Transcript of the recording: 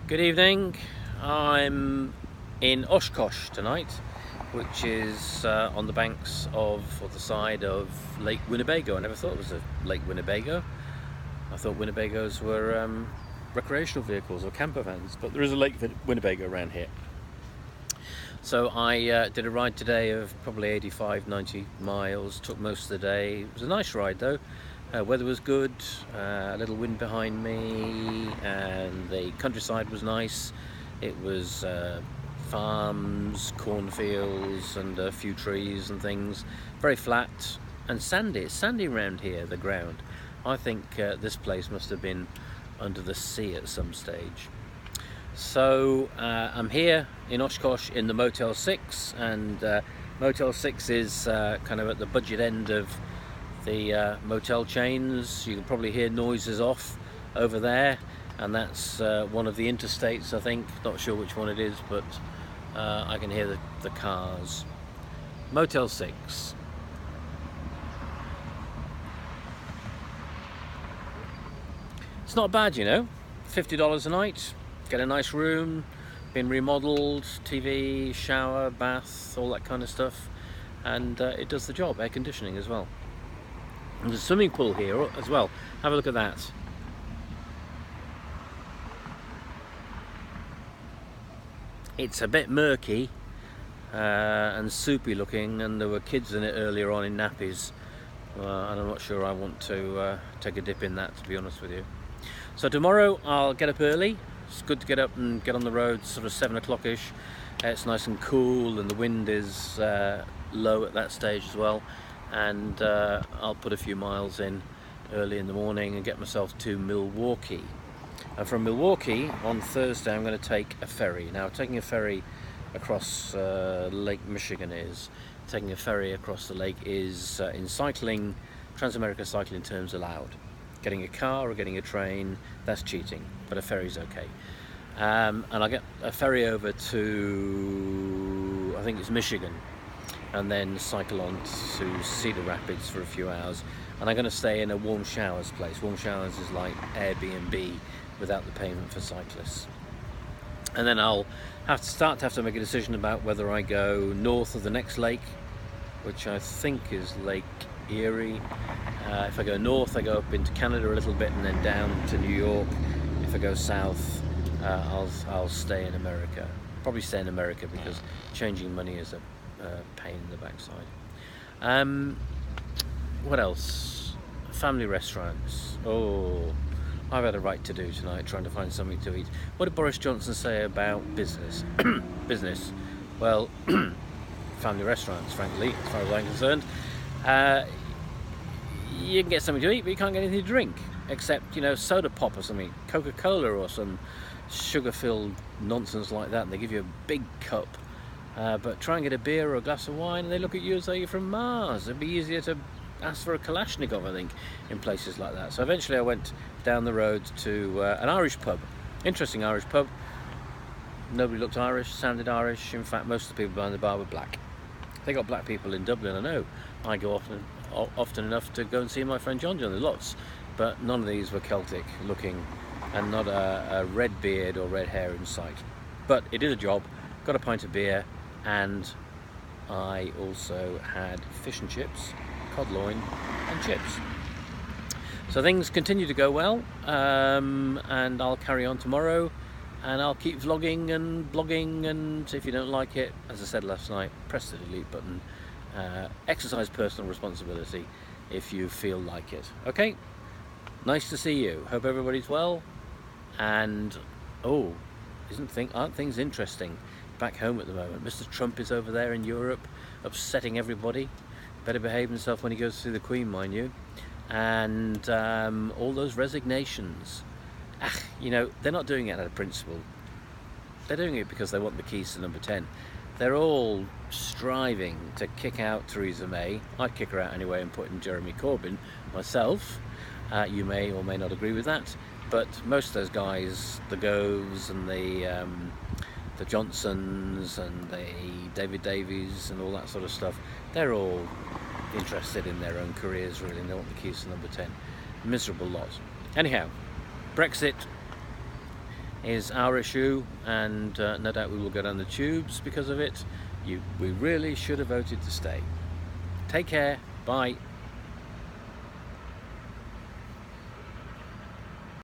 Good evening. I'm in Oshkosh tonight, which is on the banks of, or the side of Lake Winnebago. I never thought it was a Lake Winnebago. I thought Winnebagos were recreational vehicles or camper vans, but there is a Lake Winnebago around here. So I did a ride today of probably 85-90 miles, took most of the day. It was a nice ride though. Weather was good, a little wind behind me, and the countryside was nice. It was farms, cornfields, and a few trees and things. Very flat and sandy. It's sandy around here, the ground. I think this place must have been under the sea at some stage. So I'm here in Oshkosh in the Motel 6, and Motel 6 is kind of at the budget end of the motel chains. You can probably hear noises off over there, and that's one of the interstates, I think. Not sure which one it is, but I can hear the cars. Motel 6. It's not bad, you know. $50 a night, get a nice room, been remodeled, TV, shower, bath, all that kind of stuff, and it does the job. Air conditioning as well. There's a swimming pool here as well. Have a look at that. It's a bit murky and soupy looking, and there were kids in it earlier on in nappies, and I'm not sure I want to take a dip in that, to be honest with you. So tomorrow I'll get up early. It's good to get up and get on the road sort of 7 o'clock-ish. It's nice and cool, and the wind is low at that stage as well. And I'll put a few miles in early in the morning and get myself to Milwaukee. And from Milwaukee on Thursday I'm going to take a ferry. Now, taking a ferry across Lake Michigan taking a ferry across the lake is in cycling, Transamerica cycling terms allowed. Getting a car or getting a train, that's cheating, but a ferry's okay. And I'll get a ferry over to, I think it's Michigan, and then cycle on to Cedar Rapids for a few hours. And I'm going to stay in a Warm Showers place. Warm Showers is like Airbnb without the payment for cyclists. And then I'll have to make a decision about whether I go north of the next lake, which I think is Lake Erie. If I go north, I go up into Canada a little bit and then down to New York. If I go south, I'll stay in America. Probably stay in America because changing money is a pain in the backside. What else? Family restaurants. Oh, I've had a right to do tonight, trying to find something to eat. What did Boris Johnson say about business? Business. Well, family restaurants, frankly, as far as I'm concerned. You can get something to eat, but you can't get anything to drink, except, you know, soda pop or something, Coca-Cola or some sugar-filled nonsense like that, and they give you a big cup. But try and get a beer or a glass of wine, and they look at you as though you're from Mars. It'd be easier to ask for a Kalashnikov, I think, in places like that. So eventually I went down the road to an Irish pub. Interesting Irish pub. Nobody looked Irish, sounded Irish. In fact, most of the people behind the bar were black. They got black people in Dublin, I know. I go often enough to go and see my friend John. There's lots, but none of these were Celtic looking, and not a red beard or red hair in sight. But it did a job. Got a pint of beer, and I also had fish and chips, cod loin and chips. So things continue to go well, and I'll carry on tomorrow, and I'll keep vlogging and blogging, and if you don't like it, as I said last night, press the delete button. Exercise personal responsibility if you feel like it. Okay, nice to see you. Hope everybody's well. And oh, aren't things interesting back home at the moment? Mr. Trump is over there in Europe, upsetting everybody. Better behave himself when he goes to see the Queen, mind you. And all those resignations. You know, they're not doing it out of principle. They're doing it because they want the keys to number 10. They're all striving to kick out Theresa May. I'd kick her out anyway and put in Jeremy Corbyn myself. You may or may not agree with that, but most of those guys, the Goves and the Johnsons and the David Davies and all that sort of stuff, they're all interested in their own careers, really, and they want the keys to number 10. Miserable lot. Anyhow, Brexit is our issue, and no doubt we will go down the tubes because of it. We really should have voted to stay. Take care. Bye.